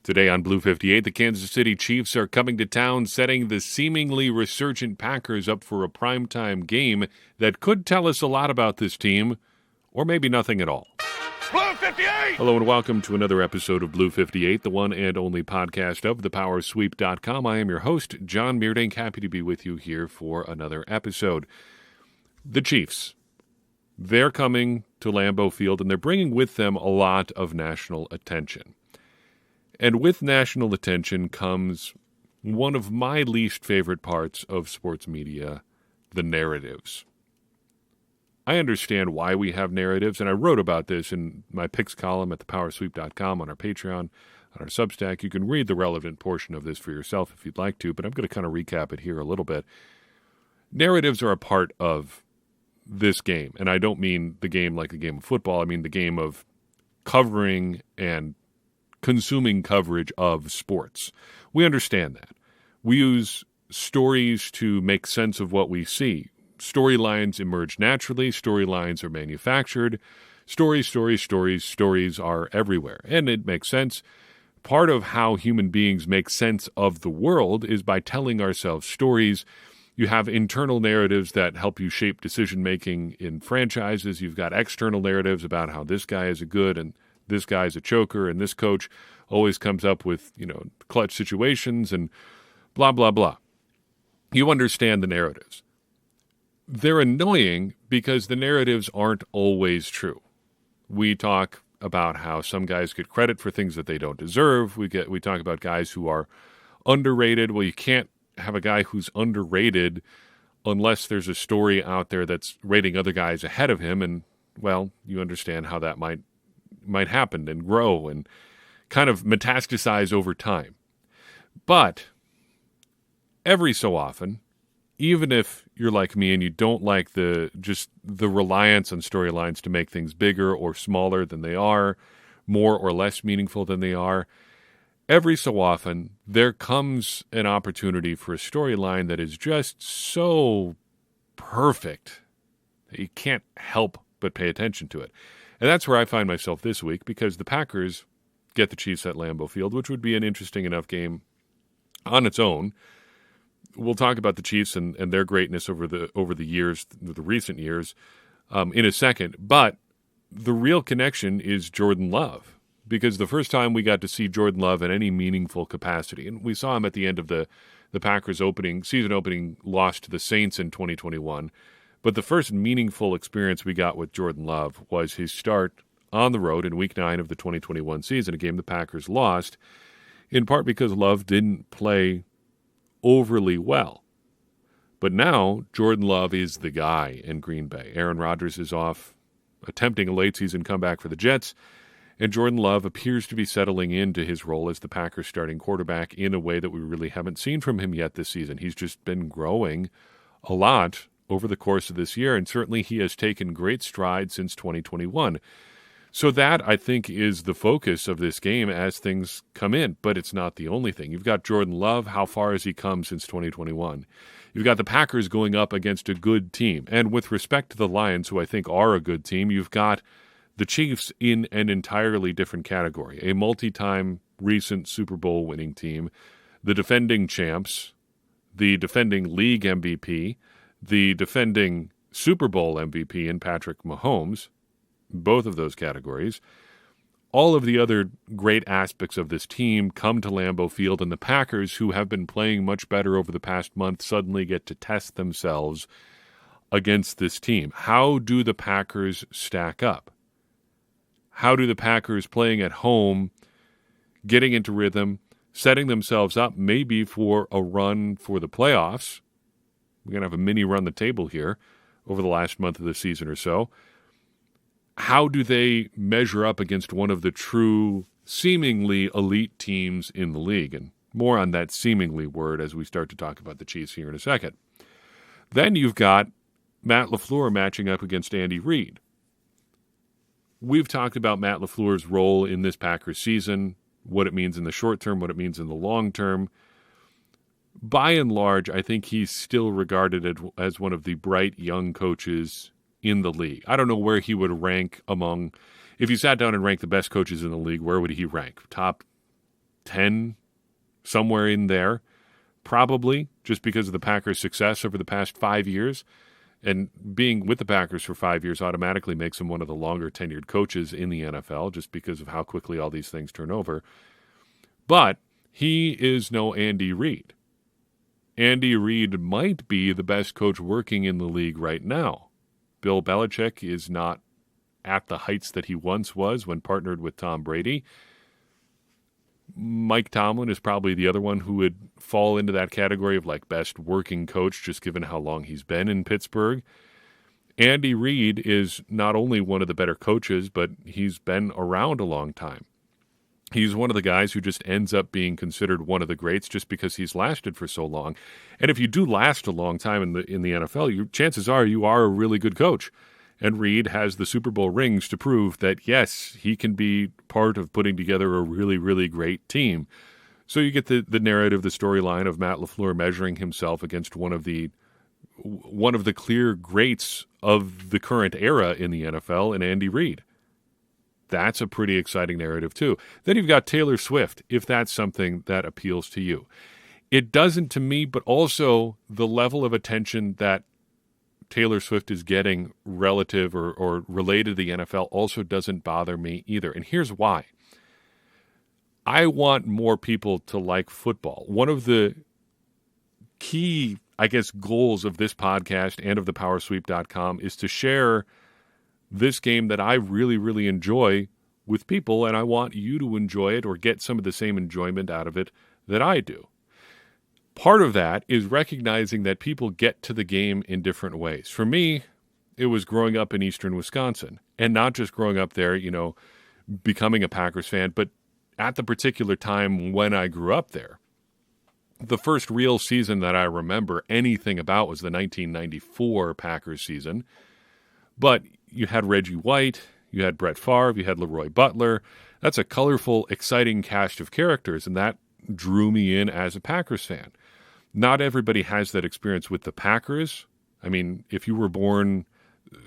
Today on Blue 58, the Kansas City Chiefs are coming to town, setting the seemingly resurgent Packers up for a primetime game that could tell us a lot about this team, or maybe nothing at all. Blue 58! Hello and welcome to another episode of Blue 58, the one and only podcast of thepowersweep.com. I am your host, John Meerdink, happy to be with you here for another episode. The Chiefs, they're coming to Lambeau Field, and they're bringing with them a lot of national attention. And with national attention comes one of my least favorite parts of sports media, the narratives. I understand why we have narratives, and I wrote about this in my picks column at thepowersweep.com, on our Patreon, on our Substack. You can read the relevant portion of this for yourself if you'd like to, but I'm going to kind of recap it here a little bit. Narratives are a part of this game, and I don't mean the game like a game of football. I mean the game of covering and consuming coverage of sports. We understand that. We use stories to make sense of what we see. Storylines emerge naturally. Storylines are manufactured. Stories are everywhere. And it makes sense. Part of how human beings make sense of the world is by telling ourselves stories. You have internal narratives that help you shape decision-making in franchises. You've got external narratives about how this guy is a good and this guy's a choker, and this coach always comes up with, clutch situations and blah, blah, blah. You understand the narratives. They're annoying because the narratives aren't always true. We talk about how some guys get credit for things that they don't deserve. We talk about guys who are underrated. Well, you can't have a guy who's underrated unless there's a story out there that's rating other guys ahead of him, and, well, you understand how that might happen and grow and kind of metastasize over time. But every so often, even if you're like me and you don't like the reliance on storylines to make things bigger or smaller than they are, more or less meaningful than they are, every so often there comes an opportunity for a storyline that is just so perfect that you can't help but pay attention to it. And that's where I find myself this week, because the Packers get the Chiefs at Lambeau Field, which would be an interesting enough game on its own. We'll talk about the Chiefs and their greatness over the years, the recent years, in a second. But the real connection is Jordan Love, because the first time we got to see Jordan Love in any meaningful capacity, and we saw him at the end of the Packers' season opening loss to the Saints in 2021. But the first meaningful experience we got with Jordan Love was his start on the road in Week 9 of the 2021 season, a game the Packers lost, in part because Love didn't play overly well. But now Jordan Love is the guy in Green Bay. Aaron Rodgers is off attempting a late-season comeback for the Jets, and Jordan Love appears to be settling into his role as the Packers' starting quarterback in a way that we really haven't seen from him yet this season. He's just been growing a lot over the course of this year, and certainly he has taken great strides since 2021. So that, I think, is the focus of this game as things come in, but it's not the only thing. You've got Jordan Love. How far has he come since 2021? You've got the Packers going up against a good team, and with respect to the Lions, who I think are a good team, you've got the Chiefs in an entirely different category, a multi-time recent Super Bowl winning team, the defending champs, the defending league MVP, the defending Super Bowl MVP in Patrick Mahomes, both of those categories. All of the other great aspects of this team come to Lambeau Field, and the Packers, who have been playing much better over the past month, suddenly get to test themselves against this team. How do the Packers stack up? How do the Packers playing at home, getting into rhythm, setting themselves up maybe for a run for the playoffs? We're going to have a mini run the table here over the last month of the season or so. How do they measure up against one of the true, seemingly elite teams in the league? And more on that seemingly word as we start to talk about the Chiefs here in a second. Then you've got Matt LaFleur matching up against Andy Reid. We've talked about Matt LaFleur's role in this Packers season, what it means in the short term, what it means in the long term. By and large, I think he's still regarded as one of the bright young coaches in the league. I don't know where he would rank among, if you sat down and ranked the best coaches in the league, where would he rank? Top 10, somewhere in there, probably, just because of the Packers' success over the past 5 years. And being with the Packers for 5 years automatically makes him one of the longer tenured coaches in the NFL, just because of how quickly all these things turn over. But he is no Andy Reid. Andy Reid might be the best coach working in the league right now. Bill Belichick is not at the heights that he once was when partnered with Tom Brady. Mike Tomlin is probably the other one who would fall into that category of like best working coach, just given how long he's been in Pittsburgh. Andy Reid is not only one of the better coaches, but he's been around a long time. He's one of the guys who just ends up being considered one of the greats just because he's lasted for so long. And if you do last a long time in the NFL, chances are you are a really good coach. And Reid has the Super Bowl rings to prove that, yes, he can be part of putting together a really, really great team. So you get the narrative, the storyline of Matt LaFleur measuring himself against one of the clear greats of the current era in the NFL, and Andy Reid. That's a pretty exciting narrative, too. Then you've got Taylor Swift, if that's something that appeals to you. It doesn't to me, but also the level of attention that Taylor Swift is getting relative or related to the NFL also doesn't bother me either. And here's why. I want more people to like football. One of the key, I guess, goals of this podcast and of thepowersweep.com is to share this game that I really, really enjoy with people, and I want you to enjoy it or get some of the same enjoyment out of it that I do. Part of that is recognizing that people get to the game in different ways. For me, it was growing up in eastern Wisconsin, and not just growing up there, becoming a Packers fan, but at the particular time when I grew up there. The first real season that I remember anything about was the 1994 Packers season. But you had Reggie White, you had Brett Favre, you had Leroy Butler. That's a colorful, exciting cast of characters, and that drew me in as a Packers fan. Not everybody has that experience with the Packers. I mean, if you were born,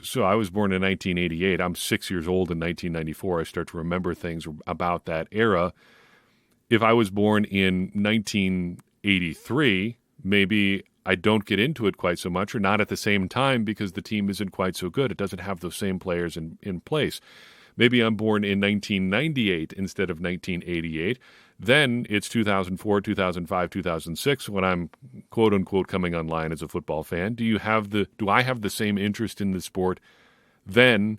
so I was born in 1988. I'm 6 years old in 1994. I start to remember things about that era. If I was born in 1983, maybe I don't get into it quite so much, or not at the same time because the team isn't quite so good. It doesn't have those same players in place. Maybe I'm born in 1998 instead of 1988. Then it's 2004, 2005, 2006 when I'm quote unquote coming online as a football fan. Do I have the same interest in the sport then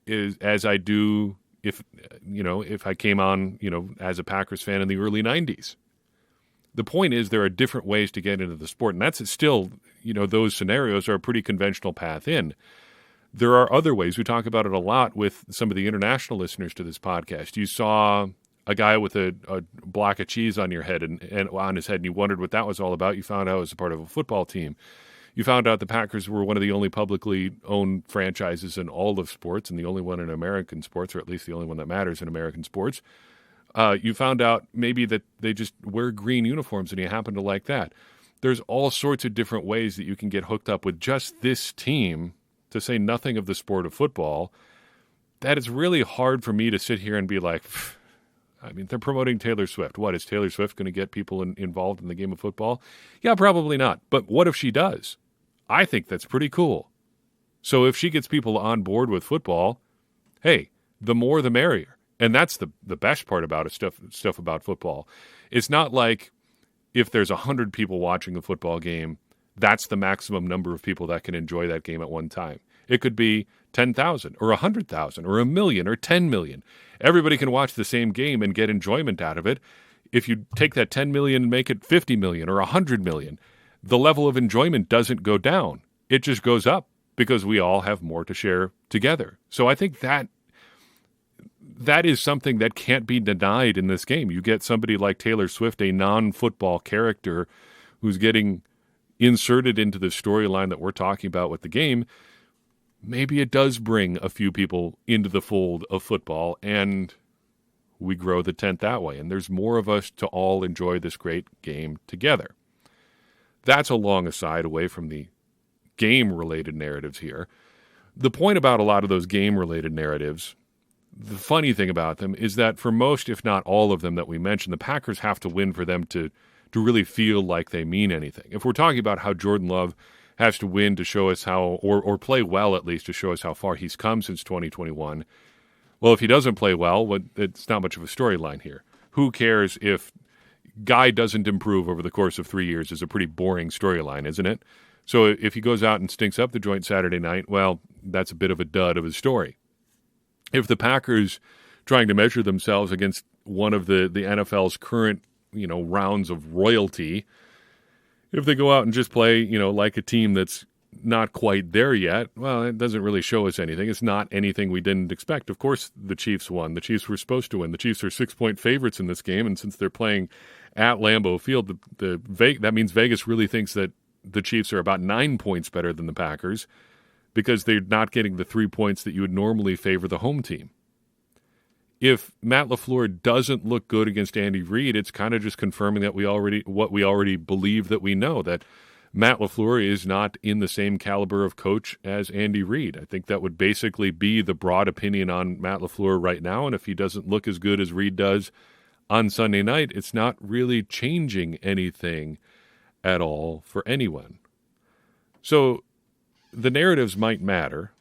as I do if I came on, as a Packers fan in the early 90s? The point is there are different ways to get into the sport, and that's still, those scenarios are a pretty conventional path in. There are other ways. We talk about it a lot with some of the international listeners to this podcast. You saw a guy with a block of cheese on your head and on his head, and you wondered what that was all about. You found out it was a part of a football team. You found out the Packers were one of the only publicly owned franchises in all of sports, and the only one in American sports, or at least the only one that matters in American sports. You found out maybe that they just wear green uniforms and you happen to like that. There's all sorts of different ways that you can get hooked up with just this team, to say nothing of the sport of football, that it's really hard for me to sit here and be like, they're promoting Taylor Swift. What, is Taylor Swift going to get people involved in the game of football? Yeah, probably not. But what if she does? I think that's pretty cool. So if she gets people on board with football, hey, the more the merrier. And that's the best part about it, stuff about football. It's not like if there's 100 people watching a football game, that's the maximum number of people that can enjoy that game at one time. It could be 10,000 or 100,000 or 1 million or 10 million. Everybody can watch the same game and get enjoyment out of it. If you take that 10 million and make it 50 million or 100 million, the level of enjoyment doesn't go down. It just goes up because we all have more to share together. So I think that is something that can't be denied in this game. You get somebody like Taylor Swift, a non-football character who's getting inserted into the storyline that we're talking about with the game. Maybe it does bring a few people into the fold of football, and we grow the tent that way. And there's more of us to all enjoy this great game together. That's a long aside away from the game-related narratives here. The point about a lot of those game-related narratives, the funny thing about them is that for most, if not all of them that we mentioned, the Packers have to win for them to really feel like they mean anything. If we're talking about how Jordan Love has to win to show us how, or play well at least to show us how far he's come since 2021, well, if he doesn't play well, it's not much of a storyline here. Who cares if guy doesn't improve over the course of 3 years is a pretty boring storyline, isn't it? So if he goes out and stinks up the joint Saturday night, well, that's a bit of a dud of a story. If the Packers trying to measure themselves against one of the NFL's current, rounds of royalty, if they go out and just play, like a team that's not quite there yet, well, it doesn't really show us anything. It's not anything we didn't expect. Of course, the Chiefs won. The Chiefs were supposed to win. The Chiefs are 6-point favorites in this game, and since they're playing at Lambeau Field, that means Vegas really thinks that the Chiefs are about 9 points better than the Packers because they're not getting the 3 points that you would normally favor the home team. If Matt LaFleur doesn't look good against Andy Reid, it's kind of just confirming that what we already believe that we know, that Matt LaFleur is not in the same caliber of coach as Andy Reid. I think that would basically be the broad opinion on Matt LaFleur right now, and if he doesn't look as good as Reid does on Sunday night, it's not really changing anything at all for anyone. So the narratives might matter,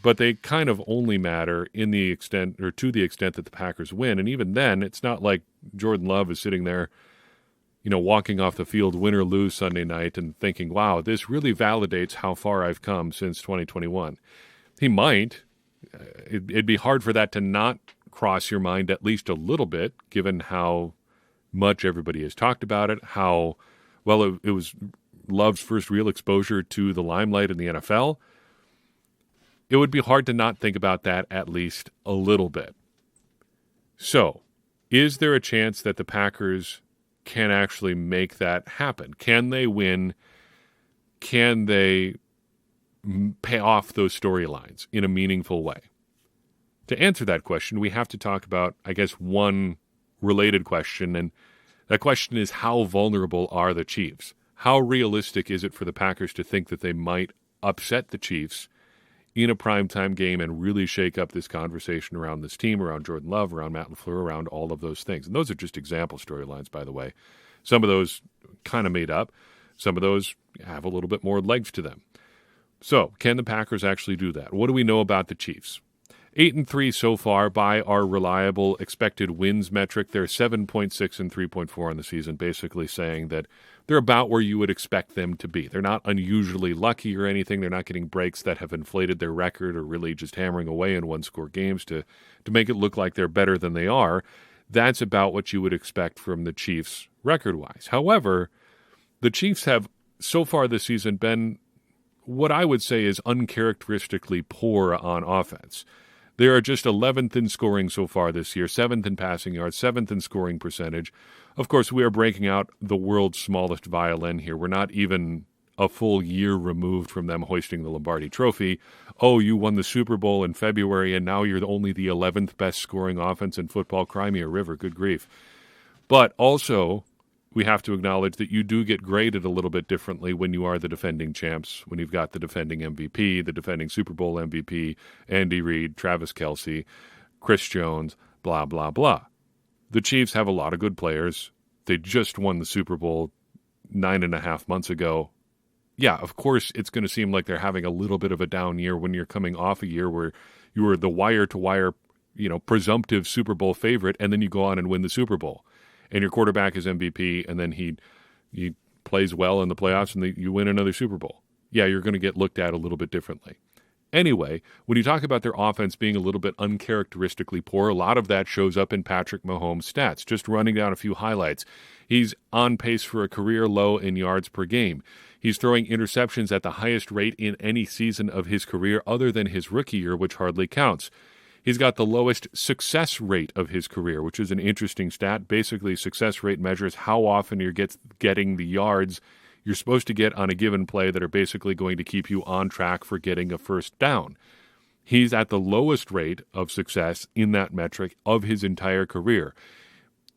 but they kind of only matter to the extent that the Packers win. And even then, it's not like Jordan Love is sitting there, walking off the field, win or lose Sunday night, and thinking, wow, this really validates how far I've come since 2021. He might. It'd be hard for that to not cross your mind at least a little bit, given how much everybody has talked about it, how it was Love's first real exposure to the limelight in the NFL. It would be hard to not think about that at least a little bit. So, is there a chance that the Packers can actually make that happen? Can they win? Can they pay off those storylines in a meaningful way? To answer that question, we have to talk about, I guess, one related question, and that question is, how vulnerable are the Chiefs? How realistic is it for the Packers to think that they might upset the Chiefs in a primetime game and really shake up this conversation around this team, around Jordan Love, around Matt LaFleur, around all of those things? And those are just example storylines, by the way. Some of those kind of made up. Some of those have a little bit more legs to them. So, can the Packers actually do that? What do we know about the Chiefs? 8-3 so far by our reliable expected wins metric. They're 7.6 and 3.4 on the season, basically saying that they're about where you would expect them to be. They're not unusually lucky or anything. They're not getting breaks that have inflated their record or really just hammering away in one-score games to make it look like they're better than they are. That's about what you would expect from the Chiefs record-wise. However, the Chiefs have so far this season been what I would say is uncharacteristically poor on offense. They are just 11th in scoring so far this year, 7th in passing yards, 7th in scoring percentage. Of course, we are breaking out the world's smallest violin here. We're not even a full year removed from them hoisting the Lombardi Trophy. Oh, you won the Super Bowl in February, and now you're only the 11th best scoring offense in football. Cry me a river, good grief. But also, we have to acknowledge that you do get graded a little bit differently when you are the defending champs, when you've got the defending MVP, the defending Super Bowl MVP, Andy Reid, Travis Kelce, Chris Jones, blah, blah, blah. The Chiefs have a lot of good players. They just won the Super Bowl 9.5 months ago. Yeah, of course, it's going to seem like they're having a little bit of a down year when you're coming off a year where you were the wire-to-wire, presumptive Super Bowl favorite, and then you go on and win the Super Bowl. And your quarterback is MVP, and then he plays well in the playoffs, and you win another Super Bowl. Yeah, you're going to get looked at a little bit differently. Anyway, when you talk about their offense being a little bit uncharacteristically poor, a lot of that shows up in Patrick Mahomes' stats. Just running down a few highlights. He's on pace for a career low in yards per game. He's throwing interceptions at the highest rate in any season of his career other than his rookie year, which hardly counts. He's got the lowest success rate of his career, which is an interesting stat. Basically, success rate measures how often you're getting the yards you're supposed to get on a given play that are basically going to keep you on track for getting a first down. He's at the lowest rate of success in that metric of his entire career.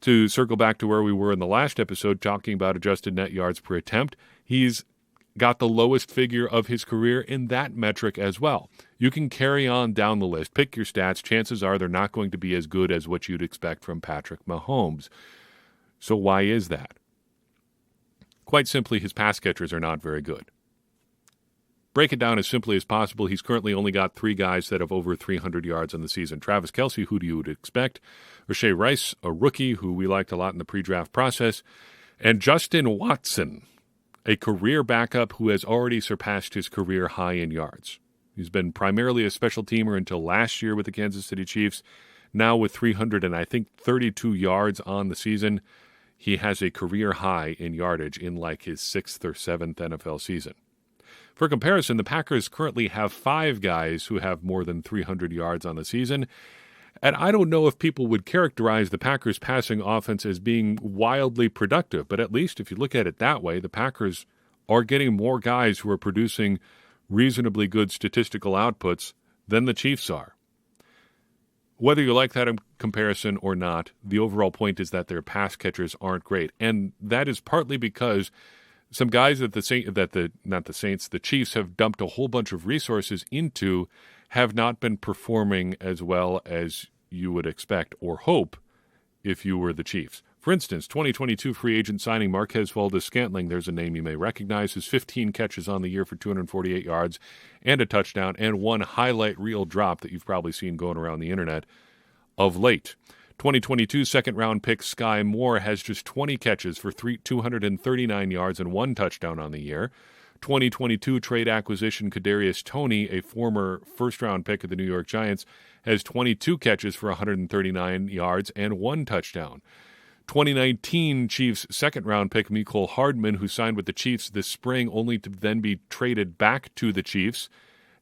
To circle back to where we were in the last episode, talking about adjusted net yards per attempt, he's got the lowest figure of his career in that metric as well. You can carry on down the list, pick your stats. Chances are they're not going to be as good as what you'd expect from Patrick Mahomes. So why is that? Quite simply, his pass catchers are not very good. Break it down as simply as possible. He's currently only got 3 guys that have over 300 yards on the season. Travis Kelce, who you would expect. Rashee Rice, a rookie who we liked a lot in the pre-draft process. And Justin Watson, a career backup who has already surpassed his career high in yards. He's been primarily a special teamer until last year with the Kansas City Chiefs. Now with 332 yards on the season, he has a career high in yardage in like his 6th or 7th NFL season. For comparison, the Packers currently have 5 guys who have more than 300 yards on the season. And I don't know if people would characterize the Packers' passing offense as being wildly productive, but at least if you look at it that way, the Packers are getting more guys who are producing reasonably good statistical outputs than the Chiefs are. Whether you like that comparison or not, the overall point is that their pass catchers aren't great, and that is partly because some guys that the Chiefs have dumped a whole bunch of resources into have not been performing as well as you would expect or hope if you were the Chiefs. For instance, 2022 free agent signing Marquez Valdes-Scantling, there's a name you may recognize, his 15 catches on the year for 248 yards and a touchdown and 1 highlight reel drop that you've probably seen going around the internet of late. 2022 second-round pick Sky Moore has just 20 catches for 239 yards and 1 touchdown on the year. 2022 trade acquisition Kadarius Toney, a former first-round pick of the New York Giants, has 22 catches for 139 yards and 1 touchdown. 2019 Chiefs second-round pick Mecole Hardman, who signed with the Chiefs this spring only to then be traded back to the Chiefs,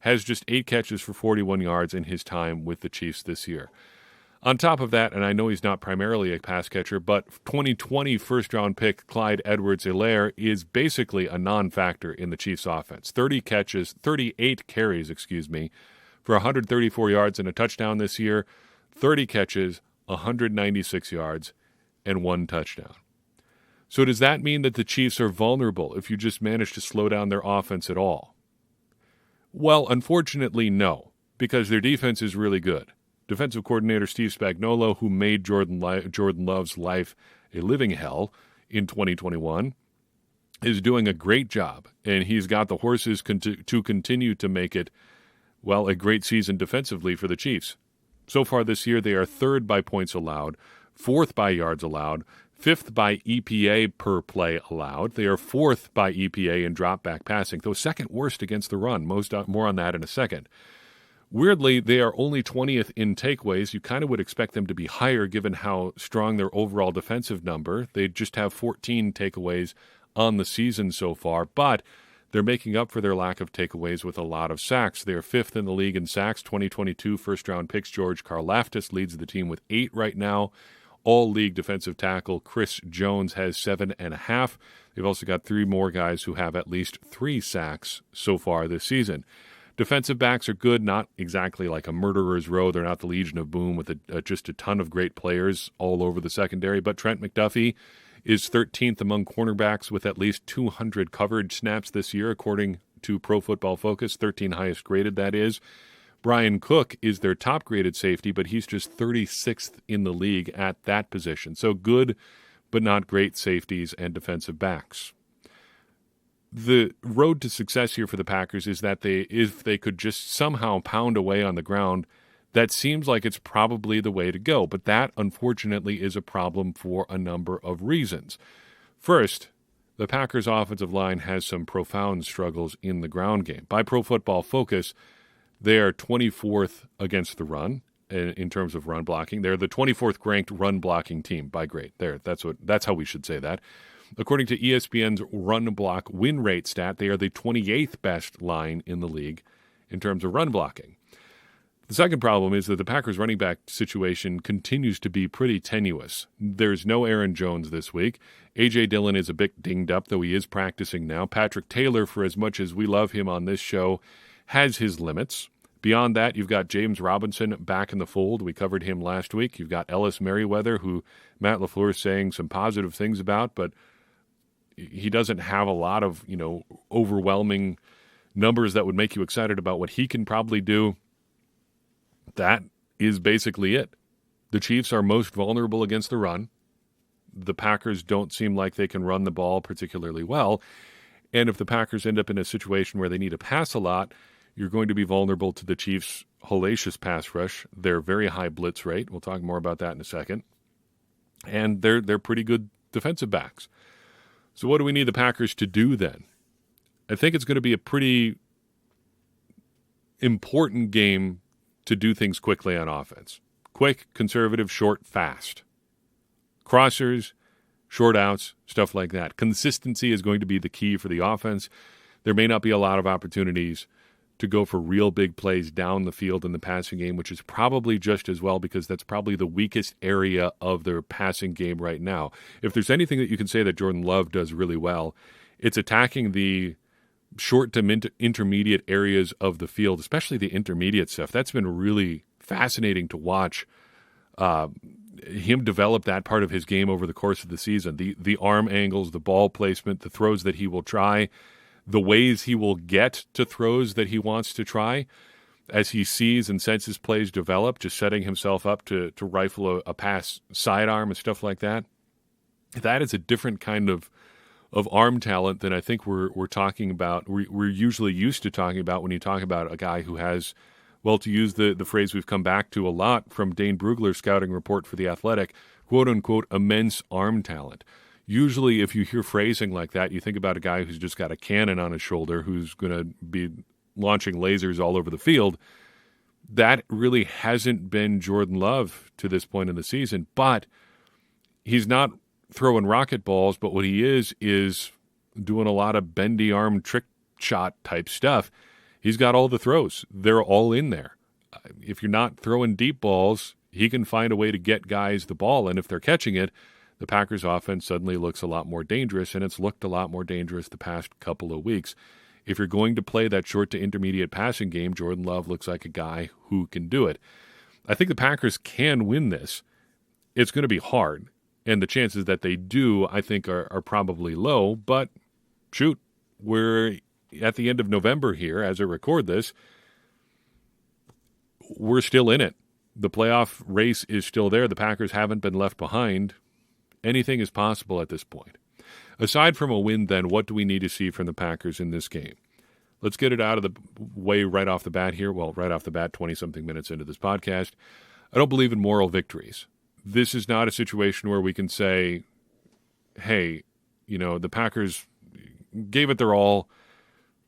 has just 8 catches for 41 yards in his time with the Chiefs this year. On top of that, and I know he's not primarily a pass catcher, but 2020 first-round pick Clyde Edwards-Helaire is basically a non-factor in the Chiefs' offense. 38 carries, for 134 yards and a touchdown this year, 30 catches, 196 yards, and 1 touchdown. So does that mean that the Chiefs are vulnerable if you just manage to slow down their offense at all? Well, unfortunately, no, because their defense is really good. Defensive coordinator Steve Spagnuolo, who made Jordan Love's life a living hell in 2021, is doing a great job, and he's got the horses to continue to make it, well, a great season defensively for the Chiefs. So far this year, they are 3rd by points allowed, 4th by yards allowed, 5th by EPA per play allowed. They are 4th by EPA in drop-back passing, though 2nd worst against the run. More on that in a second. Weirdly, they are only 20th in takeaways. You kind of would expect them to be higher given how strong their overall defensive number. They just have 14 takeaways on the season so far, but they're making up for their lack of takeaways with a lot of sacks. They are 5th in the league in sacks. 2022 first-round picks George Karlaftis leads the team with 8 right now. All-league defensive tackle Chris Jones has 7.5. They've also got 3 more guys who have at least 3 sacks so far this season. Defensive backs are good, not exactly like a murderer's row. They're not the Legion of Boom with just a ton of great players all over the secondary. But Trent McDuffie is 13th among cornerbacks with at least 200 coverage snaps this year, according to Pro Football Focus, 13 highest graded, that is. Brian Cook is their top-graded safety, but he's just 36th in the league at that position. So good, but not great safeties and defensive backs. The road to success here for the Packers is that if they could just somehow pound away on the ground, that seems like it's probably the way to go. But that, unfortunately, is a problem for a number of reasons. First, the Packers' offensive line has some profound struggles in the ground game. By Pro Football Focus, they are 24th against the run in terms of run blocking. They're the 24th ranked run blocking team by grade. That's how we should say that. According to ESPN's run block win rate stat, they are the 28th best line in the league in terms of run blocking. The second problem is that the Packers running back situation continues to be pretty tenuous. There's no Aaron Jones this week. A.J. Dillon is a bit dinged up, though he is practicing now. Patrick Taylor, for as much as we love him on this show, has his limits. Beyond that, you've got James Robinson back in the fold. We covered him last week. You've got Ellis Merriweather, who Matt LaFleur is saying some positive things about, but he doesn't have a lot of, overwhelming numbers that would make you excited about what he can probably do. That is basically it. The Chiefs are most vulnerable against the run. The Packers don't seem like they can run the ball particularly well. And if the Packers end up in a situation where they need to pass a lot, you're going to be vulnerable to the Chiefs' hellacious pass rush, their very high blitz rate. We'll talk more about that in a second. And they're pretty good defensive backs. So what do we need the Packers to do then? I think it's going to be a pretty important game to do things quickly on offense. Quick, conservative, short, fast. Crossers, short outs, stuff like that. Consistency is going to be the key for the offense. There may not be a lot of opportunities to go for real big plays down the field in the passing game, which is probably just as well because that's probably the weakest area of their passing game right now. If there's anything that you can say that Jordan Love does really well, it's attacking the short to intermediate areas of the field, especially the intermediate stuff. That's been really fascinating to watch him develop that part of his game over the course of the season. The arm angles, the ball placement, the throws that he will try, the ways he will get to throws that he wants to try as he sees and senses plays develop, just setting himself up to rifle a pass sidearm and stuff like that. That is a different kind of arm talent than I think we're talking about. We're usually used to talking about when you talk about a guy who has, well, to use the phrase we've come back to a lot from Dane Brugler's scouting report for The Athletic, quote-unquote, immense arm talent. Usually if you hear phrasing like that, you think about a guy who's just got a cannon on his shoulder who's going to be launching lasers all over the field. That really hasn't been Jordan Love to this point in the season, but he's not throwing rocket balls, but what he is doing a lot of bendy arm trick shot type stuff. He's got all the throws. They're all in there. If you're not throwing deep balls, he can find a way to get guys the ball. And if they're catching it, the Packers offense suddenly looks a lot more dangerous, and it's looked a lot more dangerous the past couple of weeks. If you're going to play that short to intermediate passing game, Jordan Love looks like a guy who can do it. I think the Packers can win this. It's going to be hard, and the chances that they do, I think, are probably low. But, shoot, we're at the end of November here as I record this. We're still in it. The playoff race is still there. The Packers haven't been left behind. Anything is possible at this point. Aside from a win, then, what do we need to see from the Packers in this game? Let's get it out of the way right off the bat here. Well, right off the bat, 20-something minutes into this podcast. I don't believe in moral victories. This is not a situation where we can say, hey, the Packers gave it their all.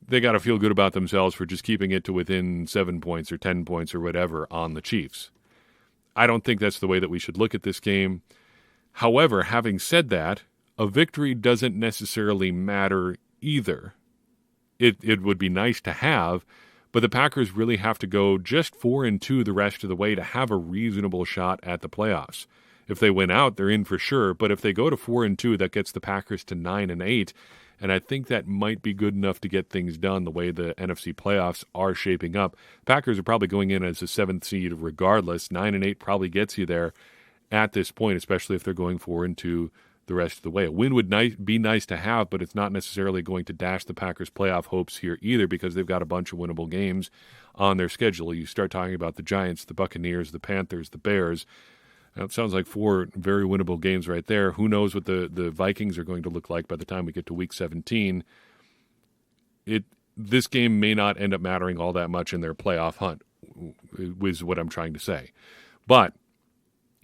They got to feel good about themselves for just keeping it to within 7 points or 10 points or whatever on the Chiefs. I don't think that's the way that we should look at this game. However, having said that, a victory doesn't necessarily matter either. It would be nice to have, but the Packers really have to go just 4-2 the rest of the way to have a reasonable shot at the playoffs. If they win out, they're in for sure, but if they go to 4-2, that gets the Packers to 9-8, and I think that might be good enough to get things done the way the NFC playoffs are shaping up. Packers are probably going in as a 7th seed regardless. 9-8 probably gets you there at this point, especially if they're going 4-2 the rest of the way. A win would be nice to have, but it's not necessarily going to dash the Packers' playoff hopes here either because they've got a bunch of winnable games on their schedule. You start talking about the Giants, the Buccaneers, the Panthers, the Bears. That sounds like 4 very winnable games right there. Who knows what the Vikings are going to look like by the time we get to Week 17. This game may not end up mattering all that much in their playoff hunt, is what I'm trying to say. But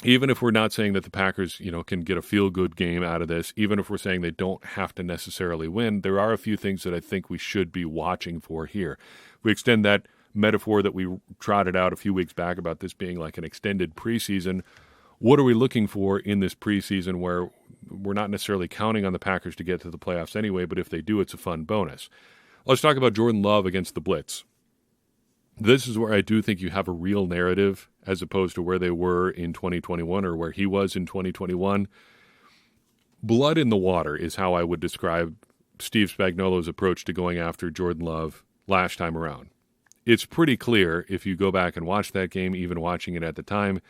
even if we're not saying that the Packers, can get a feel-good game out of this, even if we're saying they don't have to necessarily win, there are a few things that I think we should be watching for here. We extend that metaphor that we trotted out a few weeks back about this being like an extended preseason. What are we looking for in this preseason where we're not necessarily counting on the Packers to get to the playoffs anyway, but if they do, it's a fun bonus? Let's talk about Jordan Love against the blitz. This is where I do think you have a real narrative as opposed to where they were in 2021 or where he was in 2021. Blood in the water is how I would describe Steve Spagnuolo's approach to going after Jordan Love last time around. It's pretty clear if you go back and watch that game, even watching it at the time,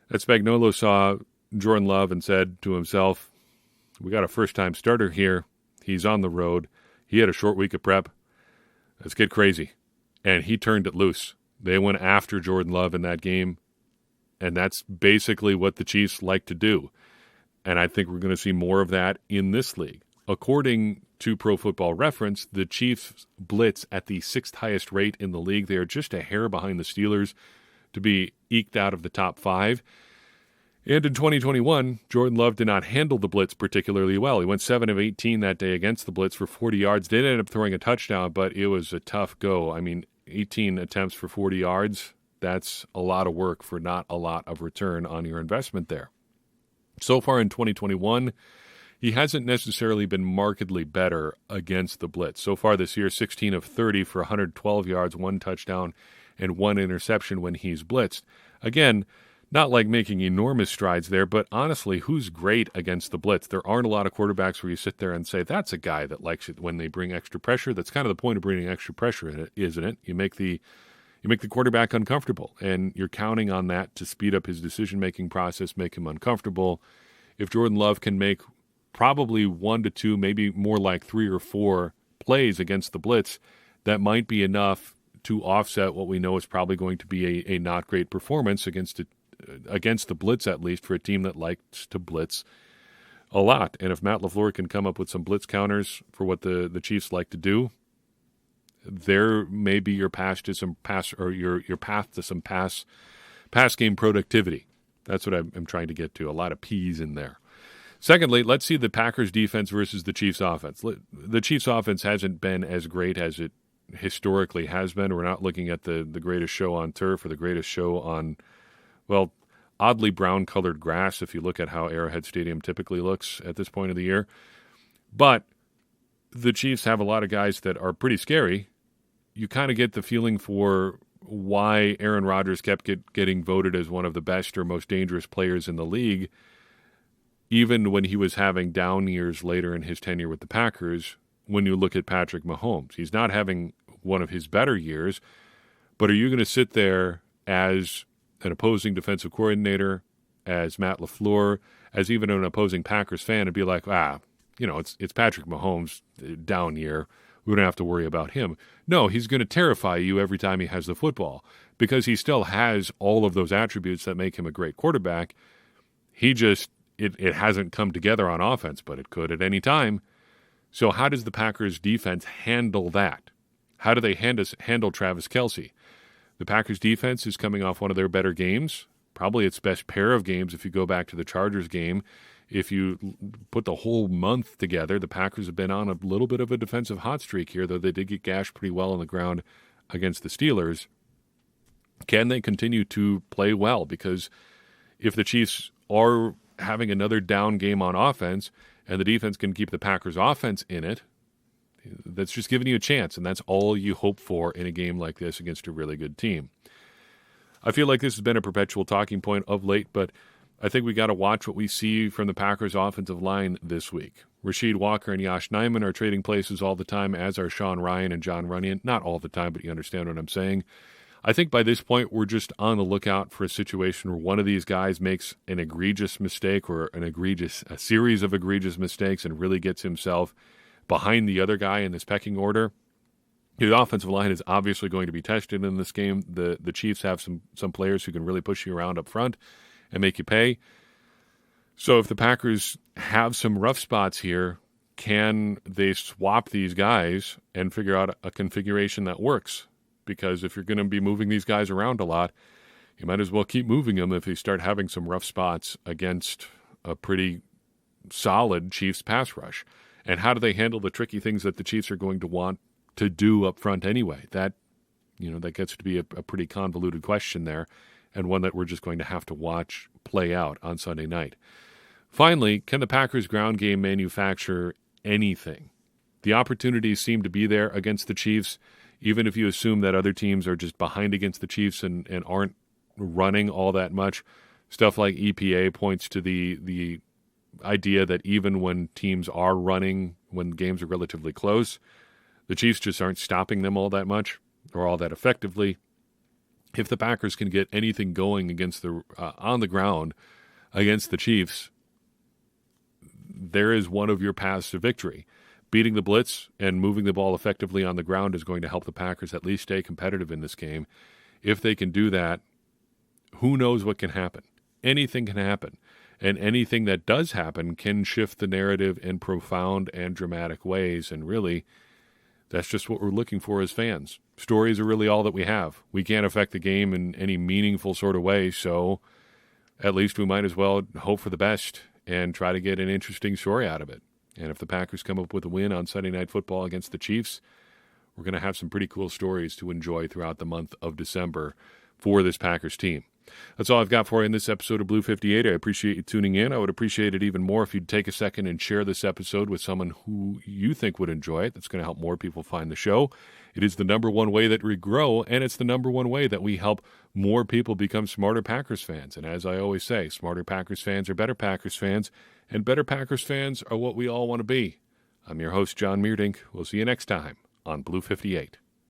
that Spagnuolo saw Jordan Love and said to himself, we got a first-time starter here. He's on the road. He had a short week of prep. Let's get crazy. And he turned it loose. They went after Jordan Love in that game, and that's basically what the Chiefs like to do. And I think we're going to see more of that in this league. According to Pro Football Reference, the Chiefs blitz at the 6th highest rate in the league. They are just a hair behind the Steelers to be eked out of the top 5. And in 2021, Jordan Love did not handle the blitz particularly well. He went 7 of 18 that day against the blitz for 40 yards. Did end up throwing a touchdown, but it was a tough go. I mean, 18 attempts for 40 yards, that's a lot of work for not a lot of return on your investment there. So far in 2021, he hasn't necessarily been markedly better against the blitz. So far this year, 16 of 30 for 112 yards, 1 touchdown, and 1 interception when he's blitzed. Again, not like making enormous strides there, but honestly, who's great against the blitz? There aren't a lot of quarterbacks where you sit there and say, that's a guy that likes it when they bring extra pressure. That's kind of the point of bringing extra pressure in it, isn't it? You make the quarterback uncomfortable, and you're counting on that to speed up his decision-making process, make him uncomfortable. If Jordan Love can make probably 1 to 2, maybe more like 3 or 4 plays against the blitz, that might be enough to offset what we know is probably going to be a not great performance against the blitz, at least for a team that likes to blitz a lot. And if Matt LaFleur can come up with some blitz counters for what the Chiefs like to do, there may be your path to some pass game productivity. That's what I'm trying to get to. A lot of P's in there. Secondly, let's see the Packers defense versus the Chiefs offense. The Chiefs offense hasn't been as great as it historically has been. We're not looking at the greatest show on turf or the greatest show on, well, oddly brown-colored grass if you look at how Arrowhead Stadium typically looks at this point of the year. But the Chiefs have a lot of guys that are pretty scary. You kind of get the feeling for why Aaron Rodgers kept getting voted as one of the best or most dangerous players in the league, even when he was having down years later in his tenure with the Packers. When you look at Patrick Mahomes, he's not having one of his better years, but are you going to sit there as an opposing defensive coordinator, as Matt LaFleur, as even an opposing Packers fan, and be like, it's Patrick Mahomes' down year. We don't have to worry about him. No, he's going to terrify you every time he has the football because he still has all of those attributes that make him a great quarterback. He just, it hasn't come together on offense, but it could at any time. So how does the Packers defense handle that? How do they handle Travis Kelce? The Packers defense is coming off one of their better games, probably its best pair of games if you go back to the Chargers game. If you put the whole month together, the Packers have been on a little bit of a defensive hot streak here, though they did get gashed pretty well on the ground against the Steelers. Can they continue to play well? Because if the Chiefs are having another down game on offense and the defense can keep the Packers' offense in it, that's just giving you a chance, and that's all you hope for in a game like this against a really good team. I feel like this has been a perpetual talking point of late, but I think we got to watch what we see from the Packers' offensive line this week. Rasheed Walker and Yosh Nijman are trading places all the time, as are Sean Ryan and John Runyan. Not all the time, but you understand what I'm saying. I think by this point, we're just on the lookout for a situation where one of these guys makes an egregious mistake or a series of egregious mistakes and really gets himself behind the other guy in this pecking order. The offensive line is obviously going to be tested in this game. The Chiefs have some players who can really push you around up front and make you pay. So if the Packers have some rough spots here, can they swap these guys and figure out a configuration that works? Because if you're going to be moving these guys around a lot, you might as well keep moving them if you start having some rough spots against a pretty solid Chiefs pass rush. And how do they handle the tricky things that the Chiefs are going to want to do up front anyway? That gets to be a pretty convoluted question there, and one that we're just going to have to watch play out on Sunday night. Finally, can the Packers' ground game manufacture anything? The opportunities seem to be there against the Chiefs, even if you assume that other teams are just behind against the Chiefs and aren't running all that much. Stuff like EPA points to the idea that even when teams are running, when games are relatively close, the Chiefs just aren't stopping them all that much or all that effectively. If the Packers can get anything going against on the ground against the Chiefs, there is one of your paths to victory. beating the blitz and moving the ball effectively on the ground is going to help the Packers at least stay competitive in this game. If they can do that, who knows what can happen? Anything can happen. And anything that does happen can shift the narrative in profound and dramatic ways. And really, that's just what we're looking for as fans. Stories are really all that we have. We can't affect the game in any meaningful sort of way, so at least we might as well hope for the best and try to get an interesting story out of it. And if the Packers come up with a win on Sunday Night Football against the Chiefs, we're going to have some pretty cool stories to enjoy throughout the month of December for this Packers team. That's all I've got for you in this episode of Blue 58. I appreciate you tuning in. I would appreciate it even more if you'd take a second and share this episode with someone who you think would enjoy it. That's going to help more people find the show. It is the number one way that we grow, and it's the number one way that we help more people become smarter Packers fans. And as I always say, smarter Packers fans are better Packers fans, and better Packers fans are what we all want to be. I'm your host, John Meerdink. We'll see you next time on Blue 58.